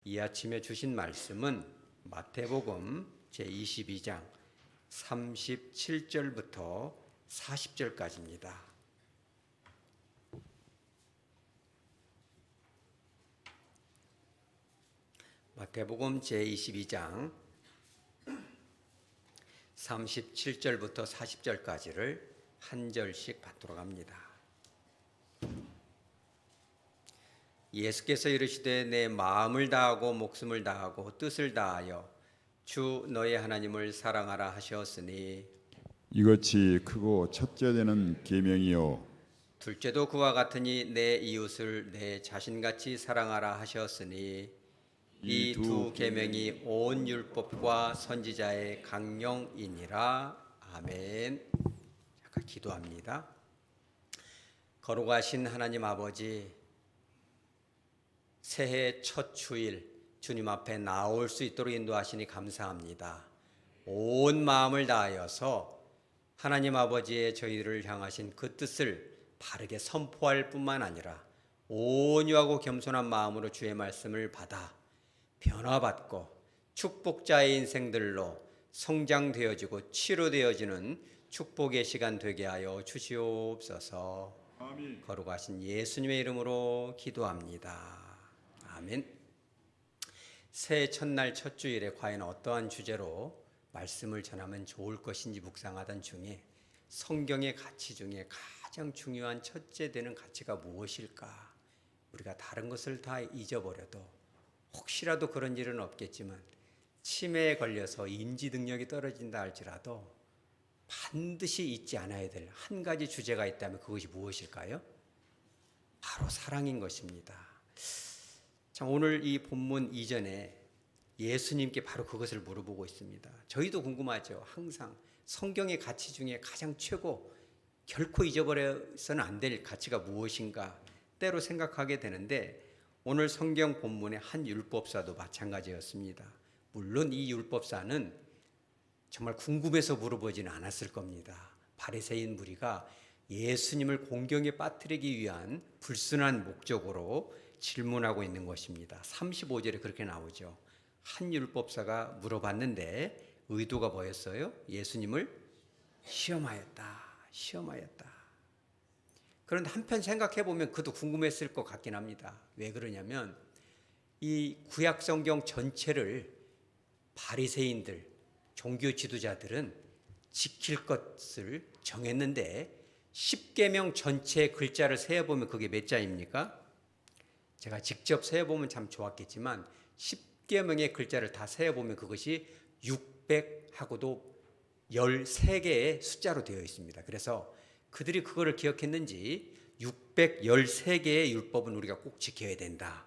이 아침에 주신 말씀은 마태복음 제22장 37절부터 40절까지입니다. 마태복음 제22장 37절부터 40절까지를 한 절씩 받도록 합니다. 예수께서 이르시되 내 마음을 다하고 목숨을 다하고 뜻을 다하여 주 너의 하나님을 사랑하라 하셨으니 이것이 크고 첫째 되는 계명이요 둘째도 그와 같으니 내 이웃을 내 자신같이 사랑하라 하셨으니 이 두 계명이 온 율법과 선지자의 강령이니라. 아멘. 잠깐 기도합니다. 거룩하신 하나님 아버지, 새해 첫 주일 주님 앞에 나올 수 있도록 인도하시니 감사합니다. 온 마음을 다하여서 하나님 아버지의 저희를 향하신 그 뜻을 바르게 선포할 뿐만 아니라 온유하고 겸손한 마음으로 주의 말씀을 받아 변화받고 축복자의 인생들로 성장되어지고 치료되어지는 축복의 시간 되게 하여 주시옵소서. 아멘. 거룩하신 예수님의 이름으로 기도합니다. 아멘. 새해 첫날 첫 주일에 과연 어떠한 주제로 말씀을 전하면 좋을 것인지 묵상하던 중에 성경의 가치 중에 가장 중요한 첫째 되는 가치가 무엇일까? 우리가 다른 것을 다 잊어버려도 혹시라도 그런 일은 없겠지만 치매에 걸려서 인지 능력이 떨어진다 할지라도 반드시 잊지 않아야 될 한 가지 주제가 있다면 그것이 무엇일까요? 바로 사랑인 것입니다. 자, 오늘 이 본문 이전에 예수님께 바로 그것을 물어보고 있습니다. 저희도 궁금하죠. 항상 성경의 가치 중에 가장 최고, 결코 잊어버려서는 안 될 가치가 무엇인가 때로 생각하게 되는데 오늘 성경 본문의 한 율법사도 마찬가지였습니다. 물론 이 율법사는 정말 궁금해서 물어보지는 않았을 겁니다. 바리새인 무리가 예수님을 공경에 빠뜨리기 위한 불순한 목적으로 질문하고 있는 것입니다. 35절에 그렇게 나오죠. 한 율법사가 물어봤는데 의도가 뭐였어요? 예수님을 시험하였다. 그런데 한편 생각해보면 그도 궁금했을 것 같긴 합니다. 왜 그러냐면 이 구약 성경 전체를 바리새인들, 종교 지도자들은 지킬 것을 정했는데 10계명 전체 글자를 세어보면 그게 몇 자입니까? 제가 직접 세어보면 참 좋았겠지만 10계명의 글자를 다 세어보면 그것이 600하고도 13개의 숫자로 되어 있습니다. 그래서 그들이 그거를 기억했는지 613개의 율법은 우리가 꼭 지켜야 된다.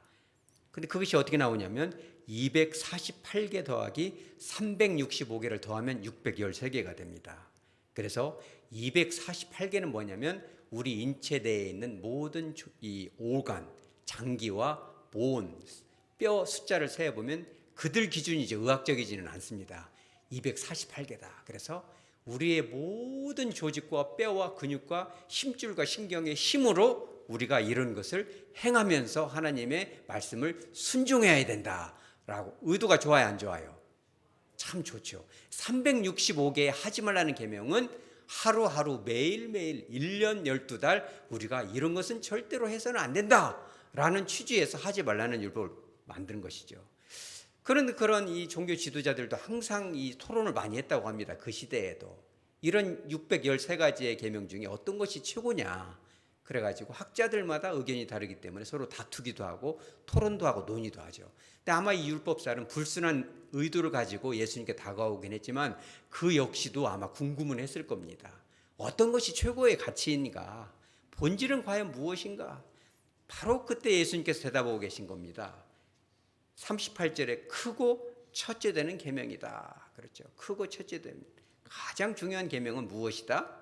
근데 그것이 어떻게 나오냐면 248개 더하기 365개를 더하면 613개가 됩니다. 그래서 248개는 뭐냐면 우리 인체 내에 있는 모든 이 오간, 장기와 본, 뼈 숫자를 세어보면 그들 기준이죠. 의학적이지는 않습니다. 248개다. 그래서 우리의 모든 조직과 뼈와 근육과 힘줄과 신경의 힘으로 우리가 이런 것을 행하면서 하나님의 말씀을 순종해야 된다라고. 의도가 좋아요, 안 좋아요? 참 좋죠. 365개의 하지 말라는 계명은 하루하루 매일매일 1년 12달 우리가 이런 것은 절대로 해서는 안 된다라는 취지에서 하지 말라는 율법을 만든 것이죠. 그런 이 종교 지도자들도 항상 이 토론을 많이 했다고 합니다. 그 시대에도. 이런 613가지의 계명 중에 어떤 것이 최고냐. 그래가지고 학자들마다 의견이 다르기 때문에 서로 다투기도 하고 토론도 하고 논의도 하죠. 근데 아마 이 율법사는 불순한 의도를 가지고 예수님께 다가오긴 했지만 그 역시도 아마 궁금은 했을 겁니다. 어떤 것이 최고의 가치인가? 본질은 과연 무엇인가? 바로 그때 예수님께서 대답하고 계신 겁니다. 38절에 크고 첫째 되는 계명이다. 그렇죠. 크고 첫째 되는 가장 중요한 계명은 무엇이다?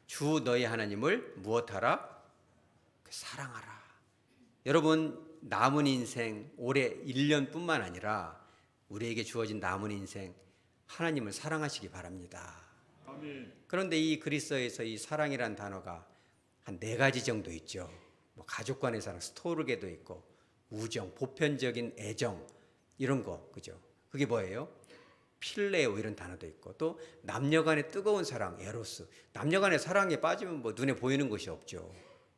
주 너희 하나님을 무엇하라? 사랑하라. 여러분 남은 인생 올해 1년뿐만 아니라 우리에게 주어진 남은 인생 하나님을 사랑하시기 바랍니다. 아멘. 그런데 이 그리스어에서 이 사랑이란 단어가 한 4가지 정도 있죠. 뭐 가족 간의 사랑, 스토르게도 있고 우정, 보편적인 애정 이런 거, 그죠? 그게 뭐예요? 필레오 이런 단어도 있고, 또 남녀간의 뜨거운 사랑, 에로스. 남녀간의 사랑에 빠지면 뭐 눈에 보이는 것이 없죠.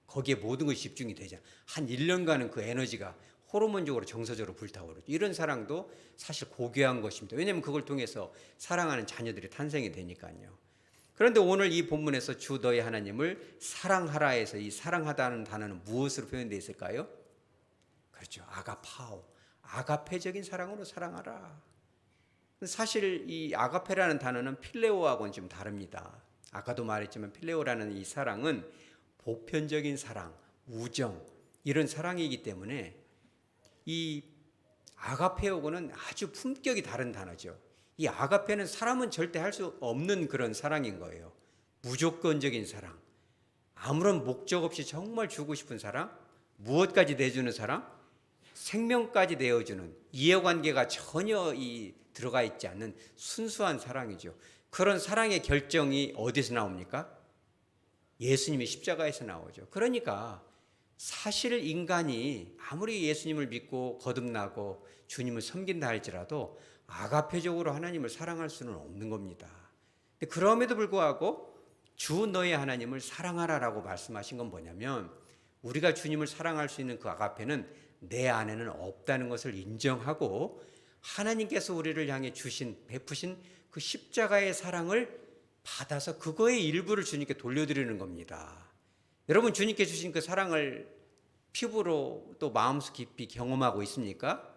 거기에 모든 것이 집중이 되잖아. 한 1년간은 그 에너지가 호르몬적으로 정서적으로 불타오르죠. 이런 사랑도 사실 고귀한 것입니다. 왜냐하면 그걸 통해서 사랑하는 자녀들이 탄생이 되니까요. 그런데 오늘 이 본문에서 주 너희 하나님을 사랑하라 해서 이 사랑하다는 단어는 무엇으로 표현되어 있을까요? 그렇죠. 아가파오. 아가페적인 사랑으로 사랑하라. 사실 이 아가페라는 단어는 필레오하고는 좀 다릅니다. 아까도 말했지만 필레오라는 이 사랑은 보편적인 사랑, 우정 이런 사랑이기 때문에 이 아가페하고는 아주 품격이 다른 단어죠. 이 아가페는 사람은 절대 할 수 없는 그런 사랑인 거예요. 무조건적인 사랑, 아무런 목적 없이 정말 주고 싶은 사랑, 무엇까지 내주는 사랑, 생명까지 내어주는 이해관계가 전혀 들어가 있지 않는 순수한 사랑이죠. 그런 사랑의 결정이 어디서 나옵니까? 예수님이 십자가에서 나오죠. 그러니까 사실 인간이 아무리 예수님을 믿고 거듭나고 주님을 섬긴다 할지라도 아가페적으로 하나님을 사랑할 수는 없는 겁니다. 근데 그럼에도 불구하고 주 너의 하나님을 사랑하라라고 말씀하신 건 뭐냐면, 우리가 주님을 사랑할 수 있는 그 아가페는 내 안에는 없다는 것을 인정하고 하나님께서 우리를 향해 베푸신 그 십자가의 사랑을 받아서 그거의 일부를 주님께 돌려드리는 겁니다. 여러분, 주님께 주신 그 사랑을 피부로 또 마음속 깊이 경험하고 있습니까?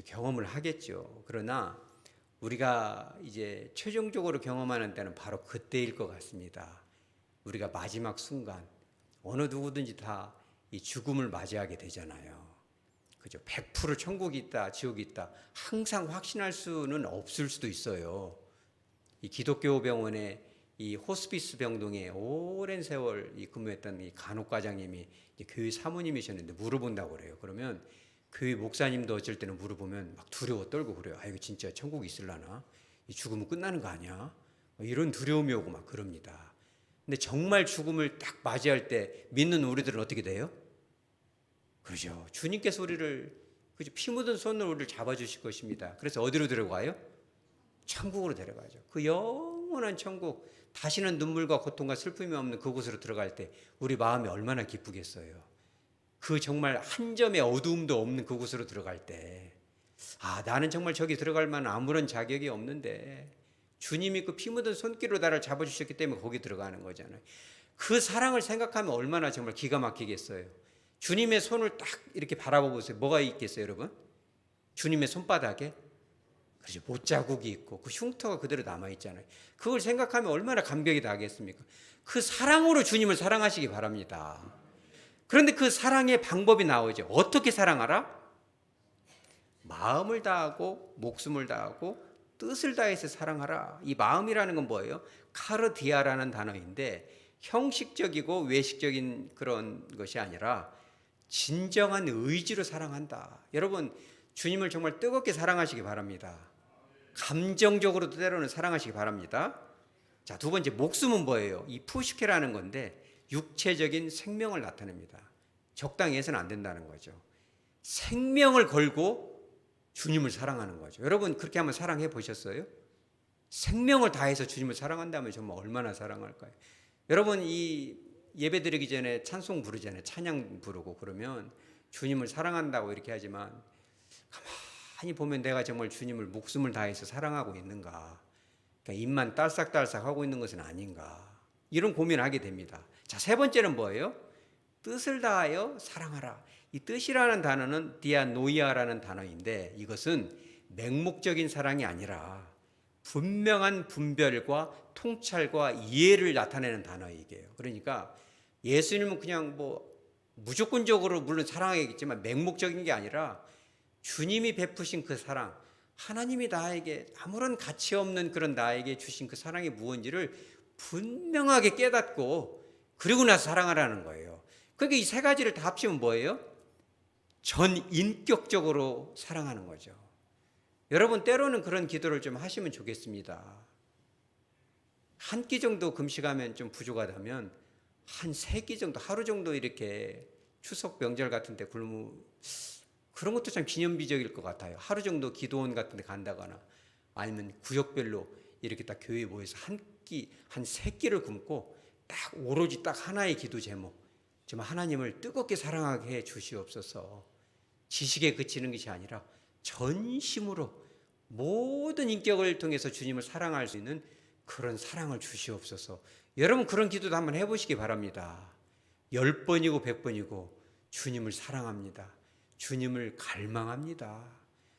경험을 하겠죠. 그러나 우리가 이제 최종적으로 경험하는 때는 바로 그때일 것 같습니다. 우리가 마지막 순간 어느 누구든지 다 이 죽음을 맞이하게 되잖아요. 그죠? 100% 천국이 있다, 지옥이 있다, 항상 확신할 수는 없을 수도 있어요. 이 기독교 병원에 이 호스피스 병동에 오랜 세월 근무했던 이 간호과장님이 교회 사모님이셨는데 물어본다고 그래요. 그러면 교회 목사님도 어쩔 때는 물어보면 막 두려워 떨고 그래요. 아, 이거 진짜 천국이 있을라나? 이 죽으면 끝나는 거 아니야? 이런 두려움이 오고 막 그럽니다. 근데 정말 죽음을 딱 맞이할 때 믿는 우리들은 어떻게 돼요? 그러죠. 주님께서 우리를 피 묻은 손으로 우리를 잡아주실 것입니다. 그래서 어디로 데려가요? 천국으로 데려가죠. 그 영원한 천국, 다시는 눈물과 고통과 슬픔이 없는 그곳으로 들어갈 때 우리 마음이 얼마나 기쁘겠어요. 그 정말 한 점의 어두움도 없는 그곳으로 들어갈 때, 아, 나는 정말 저기 들어갈 만한 아무런 자격이 없는데 주님이 그 피 묻은 손길로 나를 잡아주셨기 때문에 거기 들어가는 거잖아요. 그 사랑을 생각하면 얼마나 정말 기가 막히겠어요. 주님의 손을 딱 이렇게 바라보세요. 뭐가 있겠어요, 여러분? 주님의 손바닥에 그렇죠, 못자국이 있고 그 흉터가 그대로 남아있잖아요. 그걸 생각하면 얼마나 감격이 나겠습니까? 그 사랑으로 주님을 사랑하시기 바랍니다. 그런데 그 사랑의 방법이 나오죠. 어떻게 사랑하라? 마음을 다하고 목숨을 다하고 뜻을 다해서 사랑하라. 이 마음이라는 건 뭐예요? 카르디아라는 단어인데 형식적이고 외식적인 그런 것이 아니라 진정한 의지로 사랑한다. 여러분, 주님을 정말 뜨겁게 사랑하시기 바랍니다. 감정적으로도 때로는 사랑하시기 바랍니다. 자, 두 번째, 목숨은 뭐예요? 이 푸시케라는 건데 육체적인 생명을 나타냅니다. 적당히 해서는 안 된다는 거죠. 생명을 걸고 주님을 사랑하는 거죠. 여러분, 그렇게 한번 사랑해 보셨어요? 생명을 다해서 주님을 사랑한다면 정말 얼마나 사랑할까요? 여러분, 이 예배 드리기 전에 찬송 부르잖아요. 찬양 부르고 그러면 주님을 사랑한다고 이렇게 하지만 가만히 보면 내가 정말 주님을 목숨을 다해서 사랑하고 있는가? 그러니까 입만 딸싹딸싹 하고 있는 것은 아닌가? 이런 고민을 하게 됩니다. 자, 세 번째는 뭐예요? 뜻을 다하여 사랑하라. 이 뜻이라는 단어는 디아노이아라는 단어인데 이것은 맹목적인 사랑이 아니라 분명한 분별과 통찰과 이해를 나타내는 단어이게요. 그러니까 예수님은 그냥 무조건적으로 물론 사랑하겠지만 맹목적인 게 아니라 주님이 베푸신 그 사랑, 하나님이 나에게 아무런 가치 없는 그런 나에게 주신 그 사랑이 무엇인지를 분명하게 깨닫고 그리고 나서 사랑하라는 거예요. 그러니까 이 세 가지를 다 합치면 뭐예요? 전인격적으로 사랑하는 거죠. 여러분, 때로는 그런 기도를 좀 하시면 좋겠습니다. 한 끼 정도 금식하면 좀 부족하다면 한 3끼 정도, 하루 정도 이렇게 추석 명절 같은 데 그런 것도 참 기념비적일 것 같아요. 하루 정도 기도원 같은 데 간다거나 아니면 구역별로 이렇게 딱 교회에 모여서 한 세 끼를 굶고 딱 오로지 딱 하나의 기도 제목, 정말 하나님을 뜨겁게 사랑하게 해 주시옵소서. 지식에 그치는 것이 아니라 전심으로 모든 인격을 통해서 주님을 사랑할 수 있는 그런 사랑을 주시옵소서. 여러분 그런 기도도 한번 해보시기 바랍니다. 10번이고 100번이고 주님을 사랑합니다. 주님을 갈망합니다.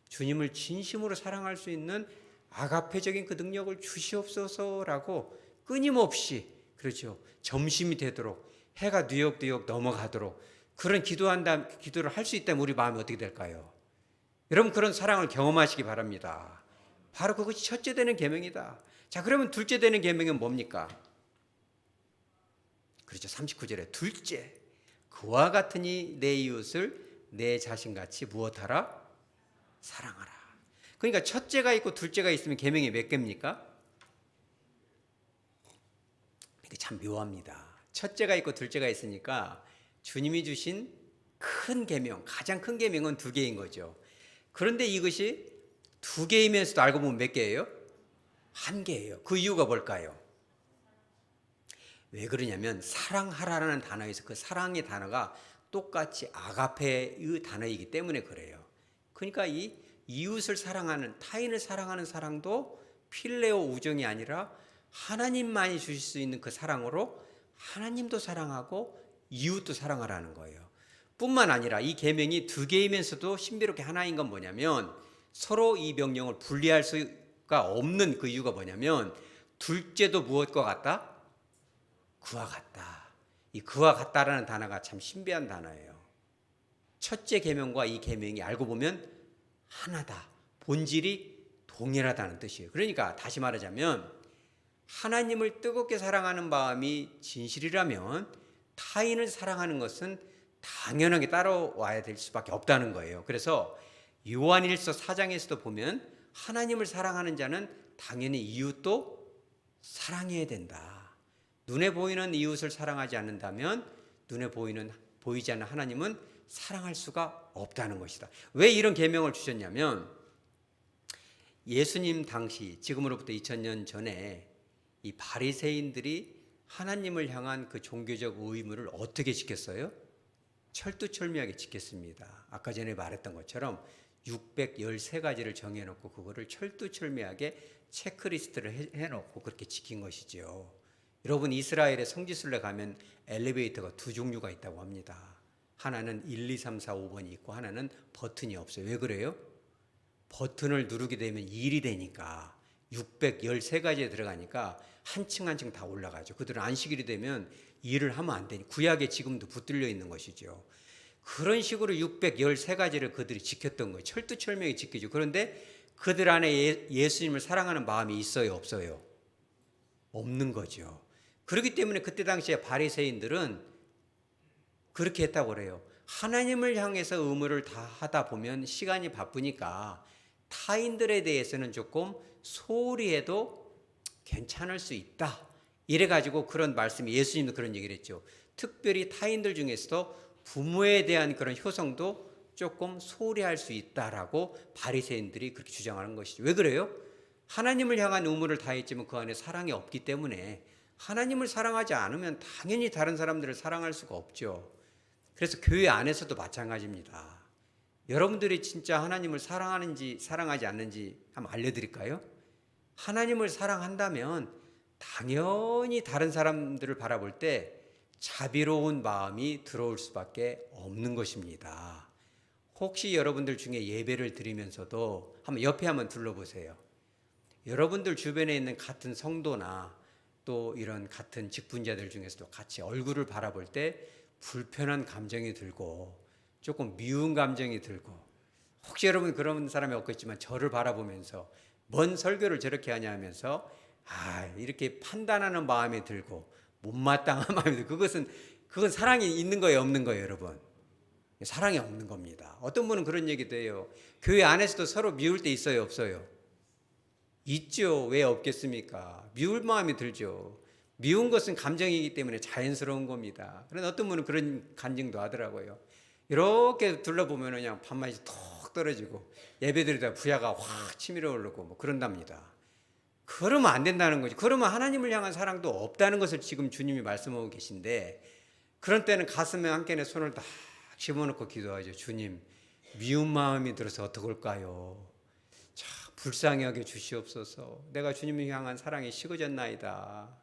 주님을 진심으로 사랑할 수 있는 아가페적인 그 능력을 주시옵소서라고 끊임없이, 그렇죠, 점심이 되도록 해가 뉘역뉘역 넘어가도록 그런 기도를 할 수 있다면 우리 마음이 어떻게 될까요? 여러분 그런 사랑을 경험하시기 바랍니다. 바로 그것이 첫째 되는 계명이다. 자, 그러면 둘째 되는 계명은 뭡니까? 그렇죠. 39절에 둘째, 그와 같으니 내 이웃을 내 자신같이 무엇하라? 사랑하라. 그러니까 첫째가 있고 둘째가 있으면 계명이 몇 개입니까? 이게 참 묘합니다. 첫째가 있고 둘째가 있으니까 주님이 주신 큰 계명, 가장 큰 계명은 2개인 거죠. 그런데 이것이 2개이면서도 알고 보면 몇 개예요? 1개예요. 그 이유가 뭘까요? 왜 그러냐면 사랑하라는 단어에서 그 사랑의 단어가 똑같이 아가페의 단어이기 때문에 그래요. 그러니까 이 이웃을 사랑하는, 타인을 사랑하는 사랑도 필레오 우정이 아니라 하나님만이 주실 수 있는 그 사랑으로 하나님도 사랑하고 이웃도 사랑하라는 거예요. 뿐만 아니라 이 계명이 2개이면서도 신비롭게 하나인 건 뭐냐면 서로 이 명령을 분리할 수가 없는 그 이유가 뭐냐면 둘째도 무엇과 같다? 그와 같다. 이 그와 같다라는 단어가 참 신비한 단어예요. 첫째 계명과 이 계명이 알고 보면 하나다. 본질이 동일하다는 뜻이에요. 그러니까 다시 말하자면 하나님을 뜨겁게 사랑하는 마음이 진실이라면 타인을 사랑하는 것은 당연하게 따라와야 될 수밖에 없다는 거예요. 그래서 요한일서 4장에서도 보면 하나님을 사랑하는 자는 당연히 이웃도 사랑해야 된다. 눈에 보이는 이웃을 사랑하지 않는다면 눈에 보이지 않는 하나님은 사랑할 수가 없다는 것이다. 왜 이런 계명을 주셨냐면 예수님 당시, 지금으로부터 2000년 전에 이 바리새인들이 하나님을 향한 그 종교적 의무를 어떻게 지켰어요? 철두철미하게 지켰습니다. 아까 전에 말했던 것처럼 613가지를 정해놓고 그거를 철두철미하게 체크리스트를 해놓고 그렇게 지킨 것이죠. 여러분 이스라엘의 성지순례 가면 엘리베이터가 2종류가 있다고 합니다. 하나는 1, 2, 3, 4, 5번이 있고 하나는 버튼이 없어요. 왜 그래요? 버튼을 누르게 되면 일이 되니까 613가지에 들어가니까 한 층 한 층 다 올라가죠. 그들은 안식일이 되면 일을 하면 안 되니 구약에 지금도 붙들려 있는 것이죠. 그런 식으로 613가지를 그들이 지켰던 거예요. 철두철미하게 지키죠. 그런데 그들 안에 예수님을 사랑하는 마음이 있어요, 없어요? 없는 거죠. 그렇기 때문에 그때 당시에 바리새인들은 그렇게 했다고 그래요. 하나님을 향해서 의무를 다 하다 보면 시간이 바쁘니까 타인들에 대해서는 조금 소홀히 해도 괜찮을 수 있다. 이래가지고 그런 말씀이, 예수님도 그런 얘기를 했죠. 특별히 타인들 중에서도 부모에 대한 그런 효성도 조금 소홀히 할 수 있다라고 바리새인들이 그렇게 주장하는 것이죠. 왜 그래요? 하나님을 향한 의무를 다했지만 그 안에 사랑이 없기 때문에 하나님을 사랑하지 않으면 당연히 다른 사람들을 사랑할 수가 없죠. 그래서 교회 안에서도 마찬가지입니다. 여러분들이 진짜 하나님을 사랑하는지 사랑하지 않는지 한번 알려드릴까요? 하나님을 사랑한다면 당연히 다른 사람들을 바라볼 때 자비로운 마음이 들어올 수밖에 없는 것입니다. 혹시 여러분들 중에 예배를 드리면서도 한번 옆에 한번 둘러보세요. 여러분들 주변에 있는 같은 성도나 또 이런 같은 직분자들 중에서도 같이 얼굴을 바라볼 때 불편한 감정이 들고 조금 미운 감정이 들고, 혹시 여러분 그런 사람이 없겠지만 저를 바라보면서 뭔 설교를 저렇게 하냐 하면서 이렇게 판단하는 마음이 들고 못마땅한 마음이 들고, 그건 사랑이 있는 거예요, 없는 거예요, 여러분? 사랑이 없는 겁니다. 어떤 분은 그런 얘기도 해요. 교회 안에서도 서로 미울 때 있어요, 없어요? 있죠. 왜 없겠습니까? 미울 마음이 들죠. 미운 것은 감정이기 때문에 자연스러운 겁니다. 그런데 어떤 분은 그런 간증도 하더라고요. 이렇게 둘러보면 그냥 밥맛이 톡 떨어지고 예배드리다 부야가 확 치밀어 오르고 뭐 그런답니다. 그러면 안 된다는 거지. 그러면 하나님을 향한 사랑도 없다는 것을 지금 주님이 말씀하고 계신데, 그런 때는 가슴에 한켠에 손을 딱 집어넣고 기도하죠. 주님, 미운 마음이 들어서 어떡할까요? 참 불쌍히 여겨 주시옵소서. 내가 주님을 향한 사랑이 식어졌나이다.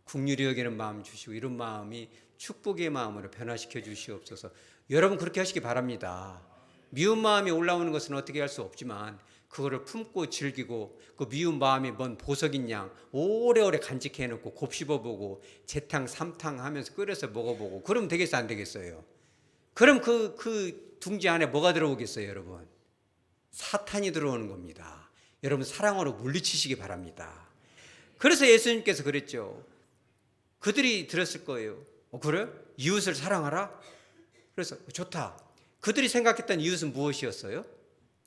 긍휼히 여기는 마음 주시고 이런 마음이 축복의 마음으로 변화시켜 주시옵소서. 여러분 그렇게 하시기 바랍니다. 미운 마음이 올라오는 것은 어떻게 할 수 없지만 그거를 품고 즐기고 그 미운 마음이 뭔 보석인 양 오래오래 간직해 놓고 곱씹어보고 재탕 삼탕 하면서 끓여서 먹어보고 그러면 되겠어 안 되겠어요? 그럼 그 둥지 안에 뭐가 들어오겠어요 여러분? 사탄이 들어오는 겁니다. 여러분 사랑으로 물리치시기 바랍니다. 그래서 예수님께서 그랬죠. 그들이 들었을 거예요. 그래? 이웃을 사랑하라? 그래서 좋다. 그들이 생각했던 이웃은 무엇이었어요?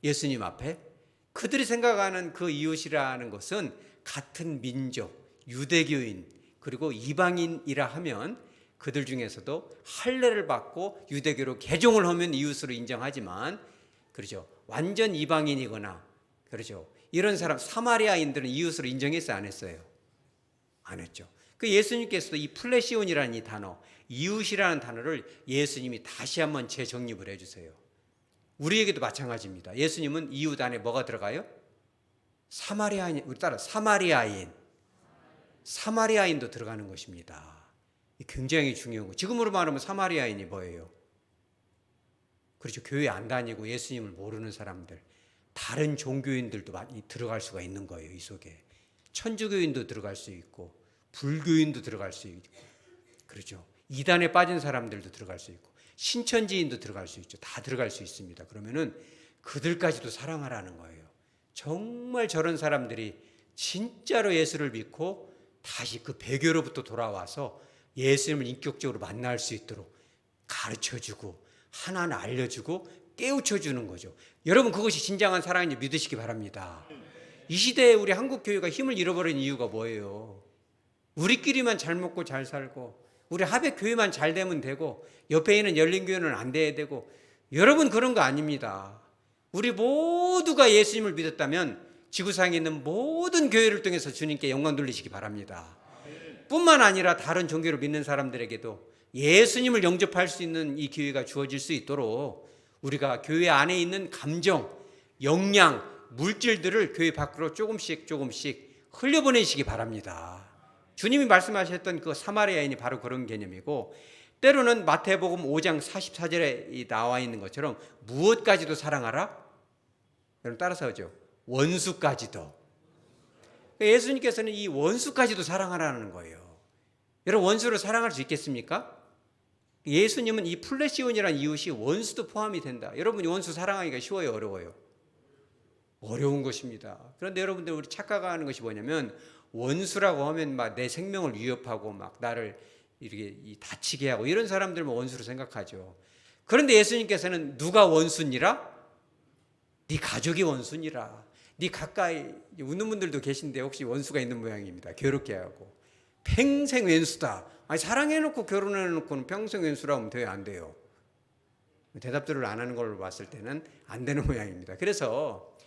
예수님 앞에 그들이 생각하는 그 이웃이라는 것은 같은 민족, 유대교인 그리고 이방인이라 하면 그들 중에서도 할례를 받고 유대교로 개종을 하면 이웃으로 인정하지만, 그렇죠, 완전 이방인이거나 그렇죠, 이런 사람 사마리아인들은 이웃으로 인정했어요 안 했어요? 안 했죠. 그 예수님께서도 이 플래시온이라는 이 단어, 이웃이라는 단어를 예수님이 다시 한번 재정립을 해주세요. 우리에게도 마찬가지입니다. 예수님은 이웃 안에 뭐가 들어가요? 사마리아인, 우리 따라 사마리아인도 들어가는 것입니다. 굉장히 중요한 거. 지금으로 말하면 사마리아인이 뭐예요? 그렇죠. 교회 안 다니고 예수님을 모르는 사람들, 다른 종교인들도 많이 들어갈 수가 있는 거예요. 이 속에 천주교인도 들어갈 수 있고 불교인도 들어갈 수 있고, 그렇죠. 이단에 빠진 사람들도 들어갈 수 있고 신천지인도 들어갈 수 있죠. 다 들어갈 수 있습니다. 그러면은 그들까지도 사랑하라는 거예요. 정말 저런 사람들이 진짜로 예수를 믿고 다시 그 배교로부터 돌아와서 예수님을 인격적으로 만날 수 있도록 가르쳐주고 하나하나 알려주고 깨우쳐주는 거죠. 여러분 그것이 진정한 사랑인지 믿으시기 바랍니다. 이 시대에 우리 한국 교회가 힘을 잃어버린 이유가 뭐예요? 우리끼리만 잘 먹고 잘 살고 우리 하백 교회만 잘 되면 되고 옆에 있는 열린 교회는 안 돼야 되고, 여러분 그런 거 아닙니다. 우리 모두가 예수님을 믿었다면 지구상에 있는 모든 교회를 통해서 주님께 영광 돌리시기 바랍니다. 뿐만 아니라 다른 종교를 믿는 사람들에게도 예수님을 영접할 수 있는 이 기회가 주어질 수 있도록 우리가 교회 안에 있는 감정, 역량, 물질들을 교회 밖으로 조금씩 흘려보내시기 바랍니다. 주님이 말씀하셨던 그 사마리아인이 바로 그런 개념이고, 때로는 마태복음 5장 44절에 나와 있는 것처럼 무엇까지도 사랑하라? 여러분 따라서 하죠. 원수까지도. 예수님께서는 이 원수까지도 사랑하라는 거예요. 여러분 원수를 사랑할 수 있겠습니까? 예수님은 이 플래시온이라는 이웃이 원수도 포함이 된다. 여러분이 원수 사랑하기가 쉬워요 어려워요? 어려운 것입니다. 그런데 여러분들 우리 착각하는 것이 뭐냐면 원수라고 하면 막 내 생명을 위협하고 막 나를 이렇게 다치게 하고 이런 사람들만 원수로 생각하죠. 그런데 예수님께서는 누가 원수니라? 네 가족이 원수니라. 네 가까이, 웃는 분들도 계신데 혹시 원수가 있는 모양입니다. 괴롭게 하고 평생 왼수다. 아니 사랑해놓고 결혼해놓고는 평생 왼수라고 하면 돼요 안 돼요? 대답들을 안 하는 걸로 봤을 때는 안 되는 모양입니다. 그래서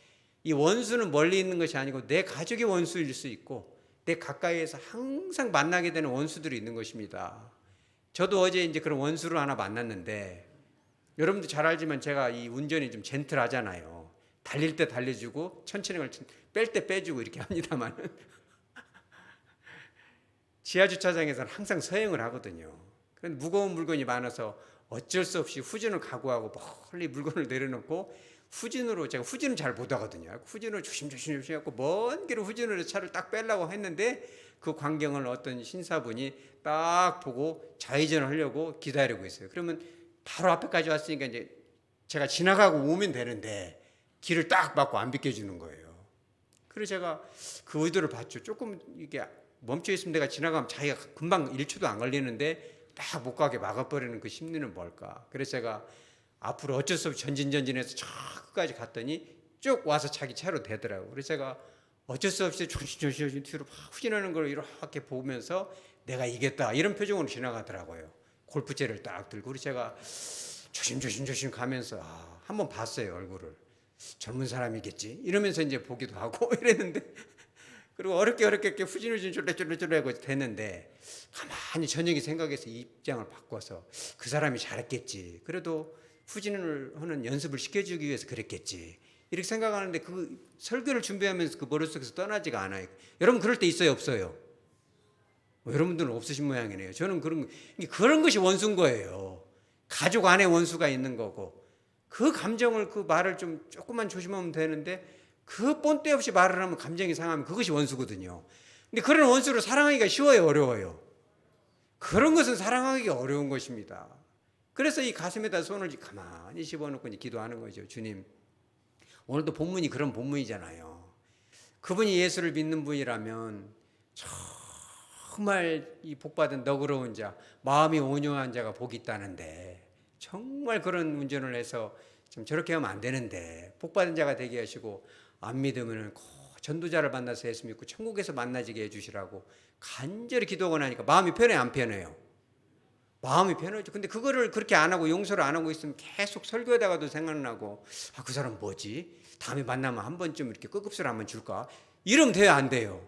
이 원수는 멀리 있는 것이 아니고 내 가족이 원수일 수 있고 내 가까이에서 항상 만나게 되는 원수들이 있는 것입니다. 저도 어제 이제 그런 원수를 하나 만났는데, 여러분도 잘 알지만 제가 이 운전이 좀 젠틀하잖아요. 달릴 때 달려주고 천천히 뺄 때 빼주고 이렇게 합니다만 지하주차장에서는 항상 서행을 하거든요. 그런데 무거운 물건이 많아서 어쩔 수 없이 후진을 각오하고 멀리 물건을 내려놓고 후진으로, 제가 후진을 잘 못하거든요. 후진을 조심조심 해갖고 먼 길을 후진으로 차를 딱 빼려고 했는데 그 광경을 어떤 신사분이 딱 보고 좌회전을 하려고 기다리고 있어요. 그러면 바로 앞에까지 왔으니까 이제 제가 지나가고 오면 되는데 길을 딱 막고 안 비켜주는 거예요. 그래서 제가 그 의도를 봤죠. 조금 이게 멈춰 있으면 내가 지나가면 자기가 금방 1초도 안 걸리는데 딱 못 가게 막아버리는 그 심리는 뭘까. 그래서 제가 앞으로 어쩔 수 없이 전진해서 저 끝까지 갔더니 쭉 와서 자기 차로 대더라고요. 그래서 제가 어쩔 수 없이 조심조심 뒤로 막 후진하는 걸 이렇게 보면서 내가 이겼다 이런 표정으로 지나가더라고요. 골프채를 딱 들고. 우리 제가 조심 가면서 한번 봤어요, 얼굴을. 젊은 사람이겠지 이러면서 이제 보기도 하고 이랬는데, 그리고 어렵게 이렇게 후진후진 쫄래쫄래하고 됐는데, 가만히 저녁에 생각해서 입장을 바꿔서 그 사람이 잘했겠지, 그래도 후진을 하는 연습을 시켜주기 위해서 그랬겠지, 이렇게 생각하는데 그 설교를 준비하면서 그 머릿속에서 떠나지가 않아요. 여러분 그럴 때 있어요, 없어요? 여러분들은 없으신 모양이네요. 저는 그런 것이 원수인 거예요. 가족 안에 원수가 있는 거고, 그 감정을, 그 말을 좀 조금만 조심하면 되는데, 그 본때 없이 말을 하면 감정이 상하면 그것이 원수거든요. 근데 그런 원수를 사랑하기가 쉬워요, 어려워요? 그런 것은 사랑하기가 어려운 것입니다. 그래서 이 가슴에다 손을 가만히 집어넣고 기도하는 거죠. 주님, 오늘도 본문이 그런 본문이잖아요. 그분이 예수를 믿는 분이라면 정말 이 복받은 너그러운 자, 마음이 온유한 자가 복이 있다는데, 정말 그런 운전을 해서 좀 저렇게 하면 안 되는데, 복받은 자가 되게 하시고, 안 믿으면 전도자를 만나서 예수 믿고 천국에서 만나지게 해주시라고 간절히 기도하고 나니까 마음이 편해요, 안 편해요? 마음이 편하죠. 근데 그거를 그렇게 안 하고 용서를 안 하고 있으면 계속 설교하다가도 생각나고, 그 사람 뭐지? 다음에 만나면 한 번쯤 이렇게 끄급수를 한번 줄까? 이러면 돼요, 안 돼요?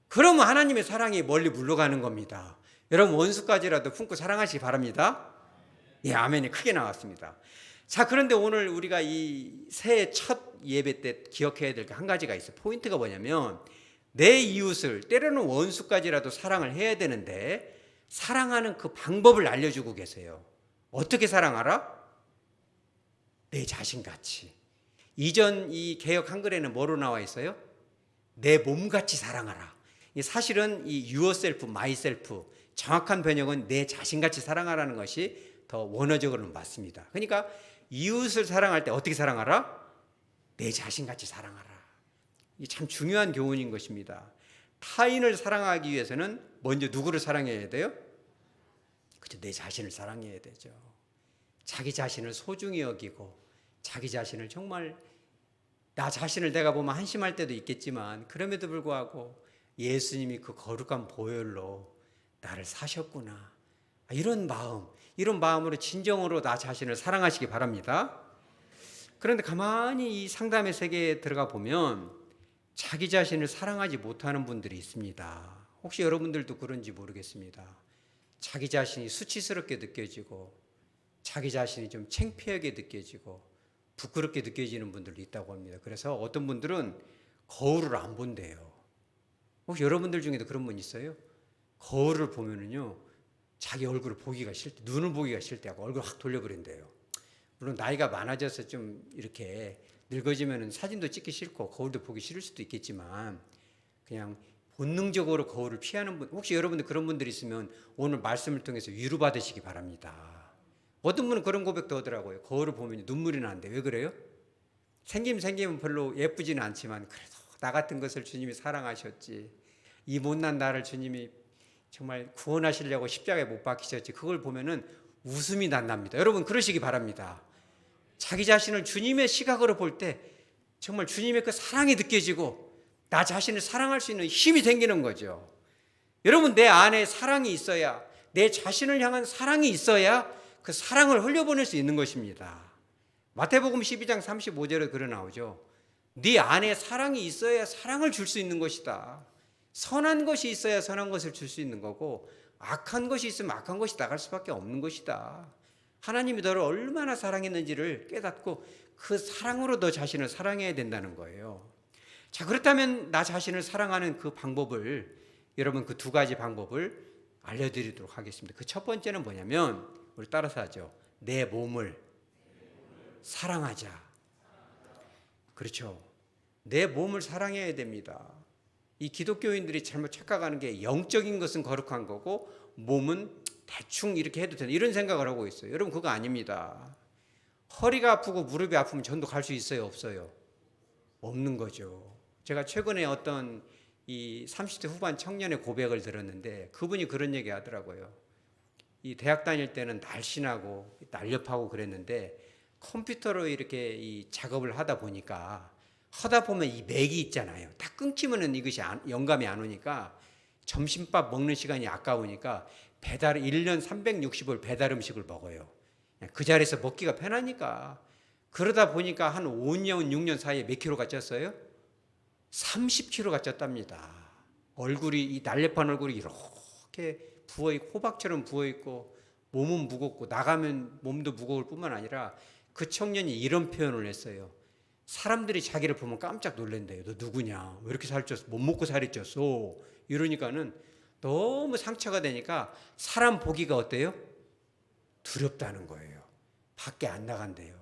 그러면 하나님의 사랑이 멀리 물러가는 겁니다. 여러분 원수까지라도 품고 사랑하시기 바랍니다. 예, 아멘이 크게 나왔습니다. 자, 그런데 오늘 우리가 이 새해 첫 예배 때 기억해야 될 게 한 가지가 있어요. 포인트가 뭐냐면, 내 이웃을, 때로는 원수까지라도 사랑을 해야 되는데, 사랑하는 그 방법을 알려주고 계세요. 어떻게 사랑하라? 내 자신같이. 이전 이 개역 한글에는 뭐로 나와 있어요? 내 몸같이 사랑하라. 사실은 이 yourself, myself, 정확한 번역은 내 자신같이 사랑하라는 것이 더 원어적으로는 맞습니다. 그러니까 이웃을 사랑할 때 어떻게 사랑하라? 내 자신같이 사랑하라. 이게 참 중요한 교훈인 것입니다. 타인을 사랑하기 위해서는 먼저 누구를 사랑해야 돼요? 그죠, 내 자신을 사랑해야 되죠. 자기 자신을 소중히 여기고, 자기 자신을 정말, 나 자신을 내가 보면 한심할 때도 있겠지만, 그럼에도 불구하고 예수님이 그 거룩한 보혈로 나를 사셨구나, 이런 마음으로 진정으로 나 자신을 사랑하시기 바랍니다. 그런데 가만히 이 상담의 세계에 들어가 보면 자기 자신을 사랑하지 못하는 분들이 있습니다. 혹시 여러분들도 그런지 모르겠습니다. 자기 자신이 수치스럽게 느껴지고, 자기 자신이 좀 창피하게 느껴지고, 부끄럽게 느껴지는 분들도 있다고 합니다. 그래서 어떤 분들은 거울을 안 본대요. 혹시 여러분들 중에도 그런 분 있어요? 거울을 보면은요, 자기 얼굴을 보기가 싫 때, 눈을 보기가 싫 때 하고 얼굴 확 돌려버린대요. 물론 나이가 많아져서 좀 이렇게 늙어지면 사진도 찍기 싫고 거울도 보기 싫을 수도 있겠지만, 그냥 본능적으로 거울을 피하는 분, 혹시 여러분들 그런 분들 있으면 오늘 말씀을 통해서 위로받으시기 바랍니다. 어떤 분은 그런 고백도 하더라고요. 거울을 보면 눈물이 나는데 왜 그래요? 생김은 별로 예쁘지는 않지만 그래도 나 같은 것을 주님이 사랑하셨지, 이 못난 나를 주님이 정말 구원하시려고 십자가에 못 박히셨지, 그걸 보면은 웃음이 난답니다. 여러분 그러시기 바랍니다. 자기 자신을 주님의 시각으로 볼 때 정말 주님의 그 사랑이 느껴지고, 나 자신을 사랑할 수 있는 힘이 생기는 거죠. 여러분, 내 안에 사랑이 있어야, 내 자신을 향한 사랑이 있어야 그 사랑을 흘려보낼 수 있는 것입니다. 마태복음 12장 35절에 그래 나오죠. 네 안에 사랑이 있어야 사랑을 줄 수 있는 것이다. 선한 것이 있어야 선한 것을 줄 수 있는 거고, 악한 것이 있으면 악한 것이 나갈 수밖에 없는 것이다. 하나님이 너를 얼마나 사랑했는지를 깨닫고 그 사랑으로 너 자신을 사랑해야 된다는 거예요. 자, 그렇다면 나 자신을 사랑하는 그 방법을, 여러분 그 두 가지 방법을 알려드리도록 하겠습니다. 그 첫 번째는 뭐냐면, 우리 따라서 하죠. 내 몸을 사랑하자. 그렇죠. 내 몸을 사랑해야 됩니다. 이 기독교인들이 잘못 착각하는 게, 영적인 것은 거룩한 거고 몸은 대충 이렇게 해도 된다, 이런 생각을 하고 있어요. 여러분 그거 아닙니다. 허리가 아프고 무릎이 아프면 전도 갈 수 있어요, 없어요? 없는 거죠. 제가 최근에 어떤 이 30대 후반 청년의 고백을 들었는데, 그분이 그런 얘기 하더라고요. 이 대학 다닐 때는 날씬하고 날렵하고 그랬는데, 컴퓨터로 이렇게 이 작업을 하다 보면 이 맥이 있잖아요. 딱 끊기면은 이것이 영감이 안 오니까 점심밥 먹는 시간이 아까우니까 배달 1년 360을 배달 음식을 먹어요. 그 자리에서 먹기가 편하니까. 그러다 보니까 한 5년, 6년 사이에 몇 킬로가 쪘어요? 30kg가 쪘답니다. 얼굴이, 이 날렵한 얼굴이 이렇게 부어있고, 호박처럼 부어있고, 몸은 무겁고, 나가면 몸도 무거울 뿐만 아니라 그 청년이 이런 표현을 했어요. 사람들이 자기를 보면 깜짝 놀란대요. 너 누구냐? 왜 이렇게 살쪘어? 못 먹고 살이 쪘어? 이러니까는 너무 상처가 되니까 사람 보기가 어때요? 두렵다는 거예요. 밖에 안 나간대요.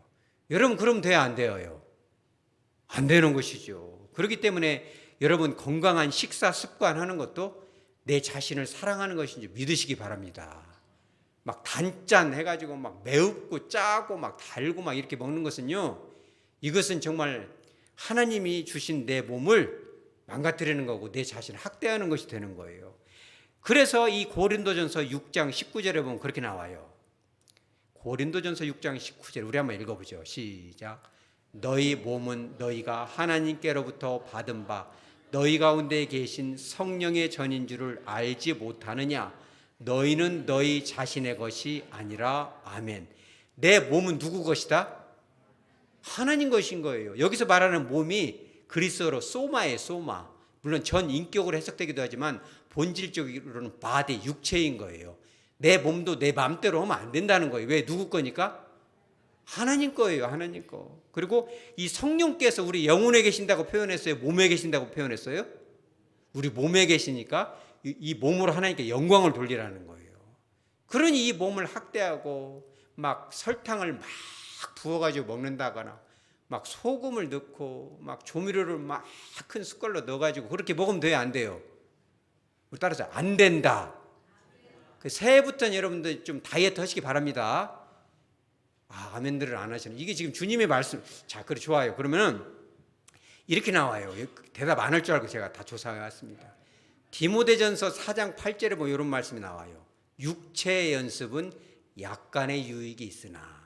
여러분, 그럼 돼야 안 돼요? 안 되는 것이죠. 그렇기 때문에 여러분, 건강한 식사 습관 하는 것도 내 자신을 사랑하는 것인지 믿으시기 바랍니다. 막 단짠 해가지고 막 매웁고 짜고 막 달고 막 이렇게 먹는 것은요, 이것은 정말 하나님이 주신 내 몸을 망가뜨리는 거고 내 자신을 학대하는 것이 되는 거예요. 그래서 이 고린도전서 6장 19절에 보면 그렇게 나와요. 고린도전서 6장 19절 우리 한번 읽어보죠. 시작. 너희 몸은 너희가 하나님께로부터 받은 바 너희 가운데 계신 성령의 전인 줄을 알지 못하느냐. 너희는 너희 자신의 것이 아니라. 아멘. 내 몸은 누구 것이다? 하나님 것인 거예요. 여기서 말하는 몸이 그리스어로 소마예요. 소마. 물론 전 인격으로 해석되기도 하지만 본질적으로는 바디, 육체인 거예요. 내 몸도 내 마음대로 하면 안 된다는 거예요. 왜? 누구 거니까? 하나님 거예요. 하나님 거. 그리고 이 성령께서 우리 영혼에 계신다고 표현했어요? 몸에 계신다고 표현했어요? 우리 몸에 계시니까 이 몸으로 하나님께 영광을 돌리라는 거예요. 그러니 이 몸을 학대하고 막 설탕을 막 부어가지고 먹는다거나 막 소금을 넣고 막 조미료를 막 큰 숟갈로 넣어가지고 그렇게 먹으면 돼요? 안 돼요? 우리 따라서 안 된다. 그 새해부터는 여러분들 좀 다이어트 하시기 바랍니다. 아멘들을 안 하시는. 이게 지금 주님의 말씀. 자, 그래 좋아요. 그러면은 이렇게 나와요. 대답 안 할 줄 알고 제가 다 조사해 왔습니다. 디모데전서 4장 8절에 보면 이런 말씀이 나와요. 육체의 연습은 약간의 유익이 있으나.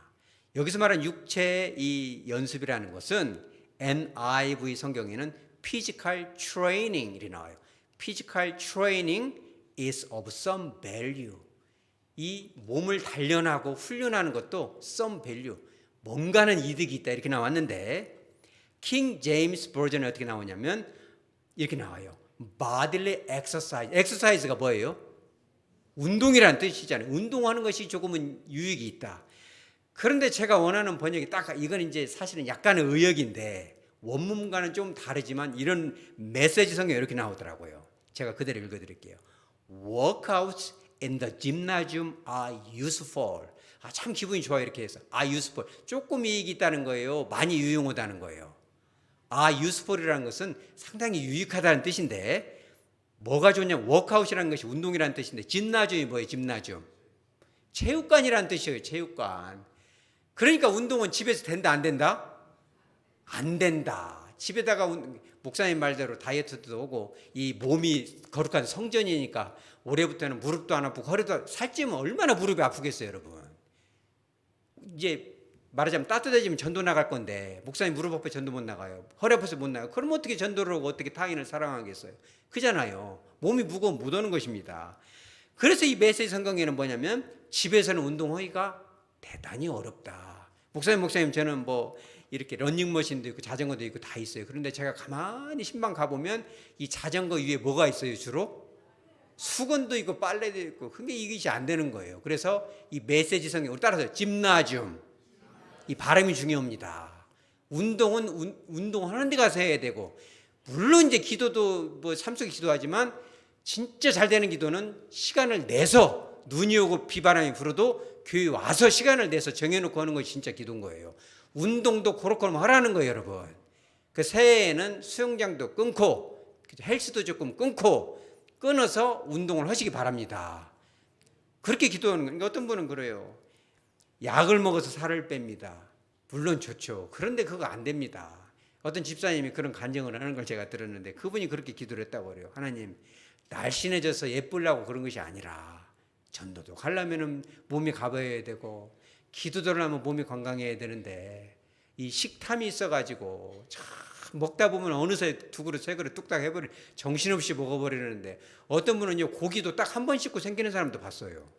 여기서 말하는 육체의 이 연습이라는 것은 NIV 성경에는 physical training 이렇게 나와요. physical training is of some value. 이 몸을 단련하고 훈련하는 것도 some value, 뭔가는 이득이 있다 이렇게 나왔는데 킹 제임스 버전에 어떻게 나오냐면 이렇게 나와요. bodily exercise. exercise가 뭐예요? 운동이라는 뜻이잖아요. 운동하는 것이 조금은 유익이 있다. 그런데 제가 원하는 번역이 딱 이건 이제 사실은 약간의 의역인데 원문과는 좀 다르지만 이런 메시지 성경에 이렇게 나오더라고요. 제가 그대로 읽어드릴게요. Workouts in the gymnasium are useful. 참 기분이 좋아요. 이렇게 해서 are useful. 조금 이익이 있다는 거예요. 많이 유용하다는 거예요. are useful이라는 것은 상당히 유익하다는 뜻인데 뭐가 좋냐? 워크아웃이라는 것이 운동이라는 뜻인데 짐나지움이 뭐예요? 짐나지움. 체육관이라는 뜻이에요. 체육관. 그러니까 운동은 집에서 된다 안 된다? 안 된다. 집에다가 목사님 말대로 다이어트도 오고 이 몸이 거룩한 성전이니까 올해부터는 무릎도 안 아프고 허리도 살찌면 얼마나 무릎이 아프겠어요, 여러분. 이제 말하자면 따뜻해지면 전도 나갈 건데 목사님 무릎 아파 전도 못 나가요. 허리 아파서 못 나가요. 그럼 어떻게 전도를 하고 어떻게 타인을 사랑하겠어요? 그잖아요. 몸이 무거우면 못 오는 것입니다. 그래서 이 메시지 성경에는 뭐냐면 집에서는 운동하기가 대단히 어렵다. 목사님 저는 뭐 이렇게 러닝머신도 있고 자전거도 있고 다 있어요. 그런데 제가 가만히 신방 가보면 이 자전거 위에 뭐가 있어요? 주로 수건도 있고 빨래도 있고. 그게 이것이 안 되는 거예요. 그래서 이 메시지 성경 따라서 짐나지움, 이 발음이 중요합니다. 운동은 운동하는 데 가서 해야 되고, 물론 이제 기도도 뭐 삶 속에 기도하지만 진짜 잘 되는 기도는 시간을 내서 눈이 오고 비바람이 불어도 교회 와서 시간을 내서 정해놓고 하는 것이 진짜 기도인 거예요. 운동도 그렇게 하라는 거예요, 여러분. 그 새해에는 수영장도 끊고 헬스도 조금 끊어서 운동을 하시기 바랍니다. 그렇게 기도하는 거예요. 어떤 분은 그래요. 약을 먹어서 살을 뺍니다. 물론 좋죠. 그런데 그거 안 됩니다. 어떤 집사님이 그런 간증을 하는 걸 제가 들었는데 그분이 그렇게 기도를 했다고 그래요. 하나님, 날씬해져서 예쁘려고 그런 것이 아니라 전도도 가려면 몸이 가벼워야 되고 기도도 하려면 몸이 건강해야 되는데 이 식탐이 있어가지고 참 먹다 보면 어느새 두 그릇 세 그릇 뚝딱 해버리 정신없이 먹어버리는데 어떤 분은요 고기도 딱 한 번 씹고 생기는 사람도 봤어요.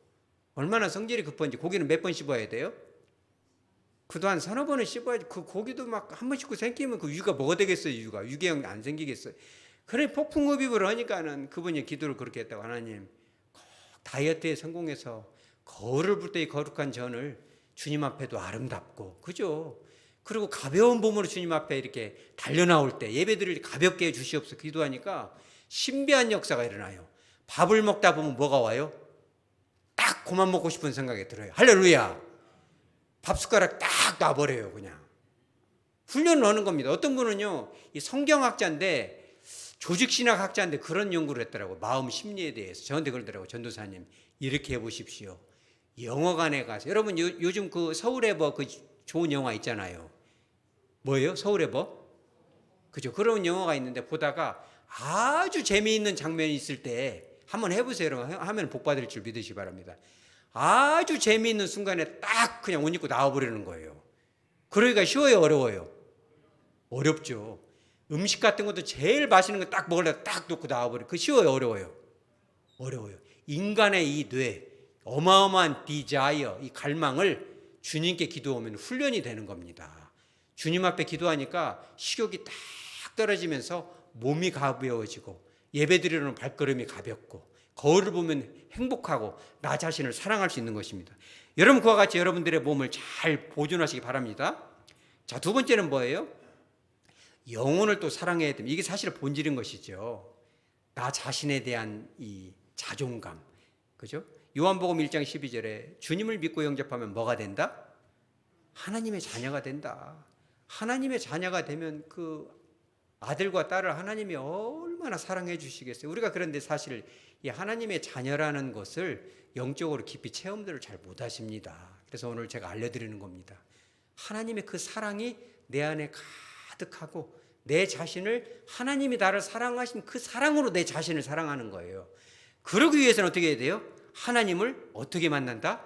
얼마나 성질이 급한지. 고기는 몇 번 씹어야 돼요? 그도 한 서너 번은 씹어야지. 그 고기도 막 한 번 씹고 생기면 그 유가 뭐가 되겠어요? 유기형 안 생기겠어요? 그래 폭풍흡입을 하니까는 그분이 기도를 그렇게 했다고. 하나님 꼭 다이어트에 성공해서 거울을 볼 때 이 거룩한 전을 주님 앞에도 아름답고 그죠? 그리고 가벼운 몸으로 주님 앞에 이렇게 달려나올 때 예배드릴 가볍게 해 주시옵소서 기도하니까 신비한 역사가 일어나요. 밥을 먹다 보면 뭐가 와요? 딱 그만 먹고 싶은 생각이 들어요. 할렐루야. 밥 숟가락 딱 놔버려요. 그냥 훈련을 하는 겁니다. 어떤 분은요 이 성경학자인데 조직신학학자인데 그런 연구를 했더라고요. 마음 심리에 대해서 저한테 그러더라고요. 전도사님 이렇게 해보십시오. 영화관에 가서 여러분 요즘 그 서울의 그 좋은 영화 있잖아요. 뭐예요? 서울의 그죠? 그런 영화가 있는데 보다가 아주 재미있는 장면이 있을 때 한번 해보세요. 여러분 하면 복 받을 줄 믿으시기 바랍니다. 아주 재미있는 순간에 딱 그냥 옷 입고 나와버리는 거예요. 그러기가 쉬워요? 어려워요? 어렵죠. 음식 같은 것도 제일 맛있는 거 딱 먹으려고 딱 놓고 나와버려. 그 쉬워요? 어려워요? 어려워요. 인간의 이 뇌, 어마어마한 디자이어, 이 갈망을 주님께 기도하면 훈련이 되는 겁니다. 주님 앞에 기도하니까 식욕이 딱 떨어지면서 몸이 가벼워지고 예배드리는 발걸음이 가볍고 거울을 보면 행복하고 나 자신을 사랑할 수 있는 것입니다. 여러분 그와 같이 여러분들의 몸을 잘 보존하시기 바랍니다. 자, 두 번째는 뭐예요? 영혼을 또 사랑해야 됩니다. 이게 사실 본질인 것이죠. 나 자신에 대한 이 자존감. 그죠? 요한복음 1장 12절에 주님을 믿고 영접하면 뭐가 된다? 하나님의 자녀가 된다. 하나님의 자녀가 되면 그 아들과 딸을 하나님이 얼마나 사랑해 주시겠어요. 우리가 그런데 사실 이 하나님의 자녀라는 것을 영적으로 깊이 체험들을 잘 못하십니다. 그래서 오늘 제가 알려드리는 겁니다. 하나님의 그 사랑이 내 안에 가득하고 내 자신을 하나님이 나를 사랑하신 그 사랑으로 내 자신을 사랑하는 거예요. 그러기 위해서는 어떻게 해야 돼요? 하나님을 어떻게 만난다?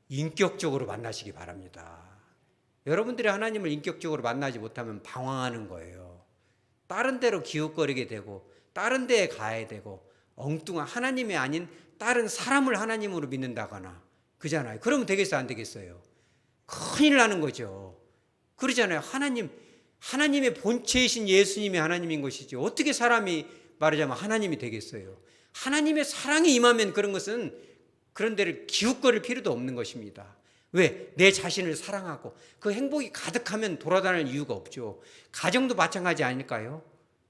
인격적으로 만나시기 바랍니다. 여러분들이 하나님을 인격적으로 만나지 못하면 방황하는 거예요. 다른 데로 기웃거리게 되고 다른 데에 가야 되고 엉뚱한 하나님이 아닌 다른 사람을 하나님으로 믿는다거나 그잖아요. 그러면 되겠어요? 안 되겠어요? 큰일 나는 거죠. 그러잖아요. 하나님의 본체이신 예수님이 하나님인 것이죠. 어떻게 사람이 말하자면 하나님이 되겠어요? 하나님의 사랑이 임하면 그런 것은 그런 데를 기웃거릴 필요도 없는 것입니다. 왜? 내 자신을 사랑하고 그 행복이 가득하면 돌아다닐 이유가 없죠. 가정도 마찬가지 아닐까요?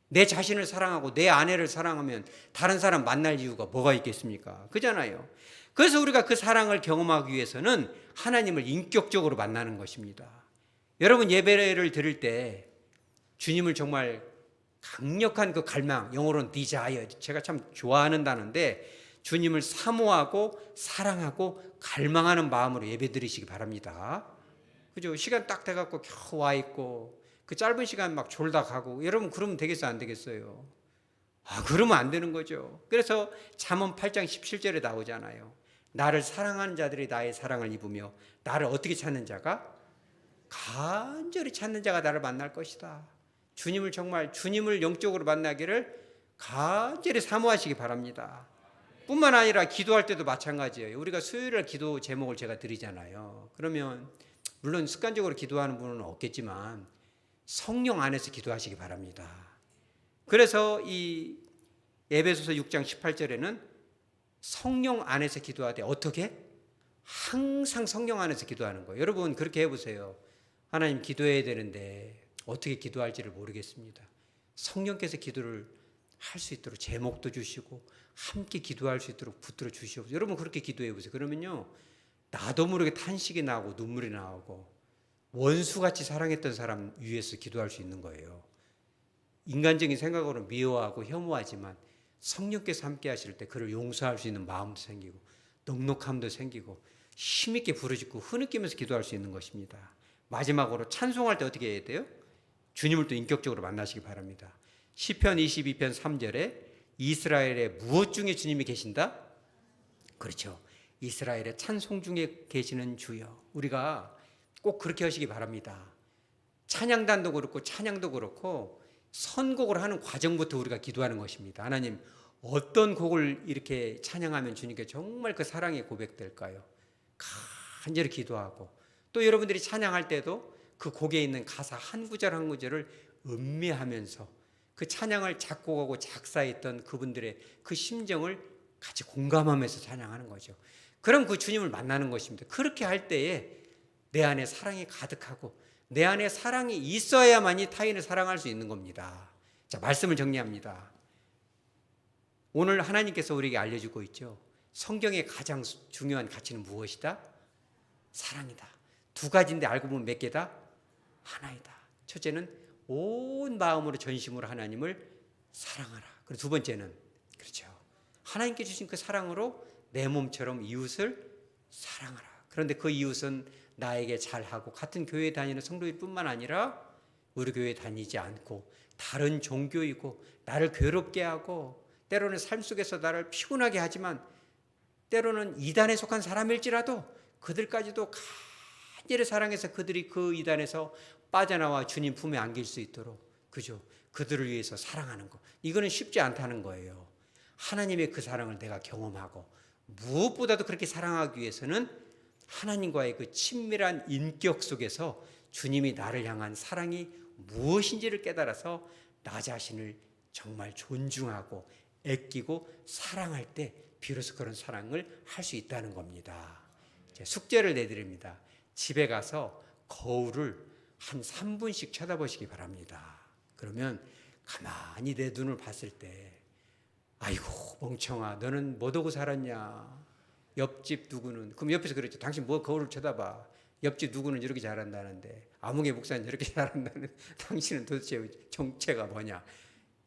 내 자신을 사랑하고 내 아내를 사랑하면 다른 사람 만날 이유가 뭐가 있겠습니까? 그잖아요. 그래서 우리가 그 사랑을 경험하기 위해서는 하나님을 인격적으로 만나는 것입니다. 여러분 예배를 드릴 때 주님을 정말 강력한 그 갈망, 영어로는 desire, 제가 참 좋아하는 단어인데 주님을 사모하고 사랑하고 갈망하는 마음으로 예배 드리시기 바랍니다. 그죠? 시간 딱 돼갖고 겨우 와 있고 그 짧은 시간 막 졸다 가고 여러분 그러면 되겠어요? 안 되겠어요? 그러면 안 되는 거죠. 그래서 잠언 8장 17절에 나오잖아요. 나를 사랑하는 자들이 나의 사랑을 입으며 나를 어떻게 찾는 자가? 간절히 찾는 자가 나를 만날 것이다. 주님을 영적으로 만나기를 간절히 사모하시기 바랍니다. 뿐만 아니라 기도할 때도 마찬가지예요. 우리가 수요일날 기도 제목을 제가 드리잖아요. 그러면 물론 습관적으로 기도하는 분은 없겠지만 성령 안에서 기도하시기 바랍니다. 그래서 이 에베소서 6장 18절에는 성령 안에서 기도하되 어떻게? 항상 성령 안에서 기도하는 거예요. 여러분 그렇게 해보세요. 하나님 기도해야 되는데 어떻게 기도할지를 모르겠습니다. 성령께서 기도를 할 수 있도록 제목도 주시고 함께 기도할 수 있도록 붙들어 주시옵소서. 여러분 그렇게 기도해 보세요. 그러면요 나도 모르게 탄식이 나고 눈물이 나오고 원수같이 사랑했던 사람 위해서 기도할 수 있는 거예요. 인간적인 생각으로 미워하고 혐오하지만 성령께서 함께 하실 때 그를 용서할 수 있는 마음도 생기고 넉넉함도 생기고 힘있게 부르짖고 흐느끼면서 기도할 수 있는 것입니다. 마지막으로 찬송할 때 어떻게 해야 돼요? 주님을 또 인격적으로 만나시기 바랍니다. 시편 22편 3절에 이스라엘의 무엇 중에 주님이 계신다? 그렇죠. 이스라엘의 찬송 중에 계시는 주여. 우리가 꼭 그렇게 하시기 바랍니다. 찬양단도 그렇고 찬양도 그렇고 선곡을 하는 과정부터 우리가 기도하는 것입니다. 하나님, 어떤 곡을 이렇게 찬양하면 주님께 정말 그 사랑이 고백될까요? 간절히 기도하고, 또 여러분들이 찬양할 때도 그 곡에 있는 가사 한 구절 한 구절을 음미하면서 그 찬양을 작곡하고 작사했던 그분들의 그 심정을 같이 공감하면서 찬양하는 거죠. 그럼 그 주님을 만나는 것입니다. 그렇게 할 때에 내 안에 사랑이 가득하고 내 안에 사랑이 있어야만이 타인을 사랑할 수 있는 겁니다. 자, 말씀을 정리합니다. 오늘 하나님께서 우리에게 알려주고 있죠. 성경의 가장 중요한 가치는 무엇이다? 사랑이다. 두 가지인데 알고 보면 몇 개다? 하나이다. 첫째는 온 마음으로 전심으로 하나님을 사랑하라. 그리고 두 번째는, 그렇죠, 하나님께 주신 그 사랑으로 내 몸처럼 이웃을 사랑하라. 그런데 그 이웃은 나에게 잘하고 같은 교회에 다니는 성도일 뿐만 아니라 우리 교회에 다니지 않고 다른 종교이고 나를 괴롭게 하고 때로는 삶 속에서 나를 피곤하게 하지만 때로는 이단에 속한 사람일지라도 그들까지도 간절히 사랑해서 그들이 그 이단에서 빠져나와 주님 품에 안길 수 있도록, 그죠, 그들을 위해서 사랑하는 것, 이거는 쉽지 않다는 거예요. 하나님의 그 사랑을 내가 경험하고 무엇보다도 그렇게 사랑하기 위해서는 하나님과의 그 친밀한 인격 속에서 주님이 나를 향한 사랑이 무엇인지를 깨달아서 나 자신을 정말 존중하고 애끼고 사랑할 때 비로소 그런 사랑을 할 수 있다는 겁니다. 숙제를 내드립니다. 집에 가서 거울을 한 3분씩 쳐다보시기 바랍니다. 그러면 가만히 내 눈을 봤을 때, 아이고 멍청아, 너는 뭐 하고 살았냐? 옆집 누구는, 그럼 옆에서 그랬죠. 당신 뭐 거울을 쳐다봐. 옆집 누구는 이렇게 잘한다는데, 아무개 목사는 이렇게 잘한다는데 당신은 도대체 정체가 뭐냐?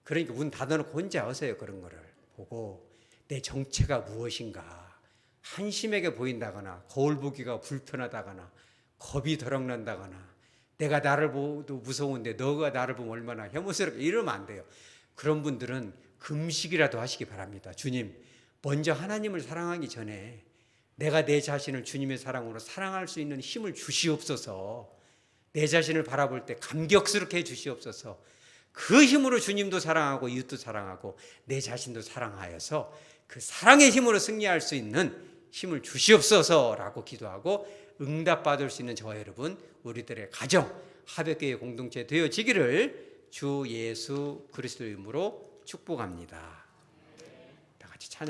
그러니까 문 닫아놓고 혼자 하세요. 그런 거를 보고 내 정체가 무엇인가 한심하게 보인다거나 거울 보기가 불편하다거나 겁이 덜렁난다거나 내가 나를 보도 무서운데 너가 나를 보면 얼마나 혐오스럽게, 이러면 안 돼요. 그런 분들은 금식이라도 하시기 바랍니다. 주님, 먼저 하나님을 사랑하기 전에 내가 내 자신을 주님의 사랑으로 사랑할 수 있는 힘을 주시옵소서. 내 자신을 바라볼 때 감격스럽게 해 주시옵소서. 그 힘으로 주님도 사랑하고 이웃도 사랑하고 내 자신도 사랑하여서 그 사랑의 힘으로 승리할 수 있는 힘을 주시옵소서라고 기도하고 응답받을 수 있는 저와 여러분, 우리들의 가정, 하백교회 공동체 되어지기를 주 예수 그리스도의 이름으로 축복합니다. 다 같이 찬양.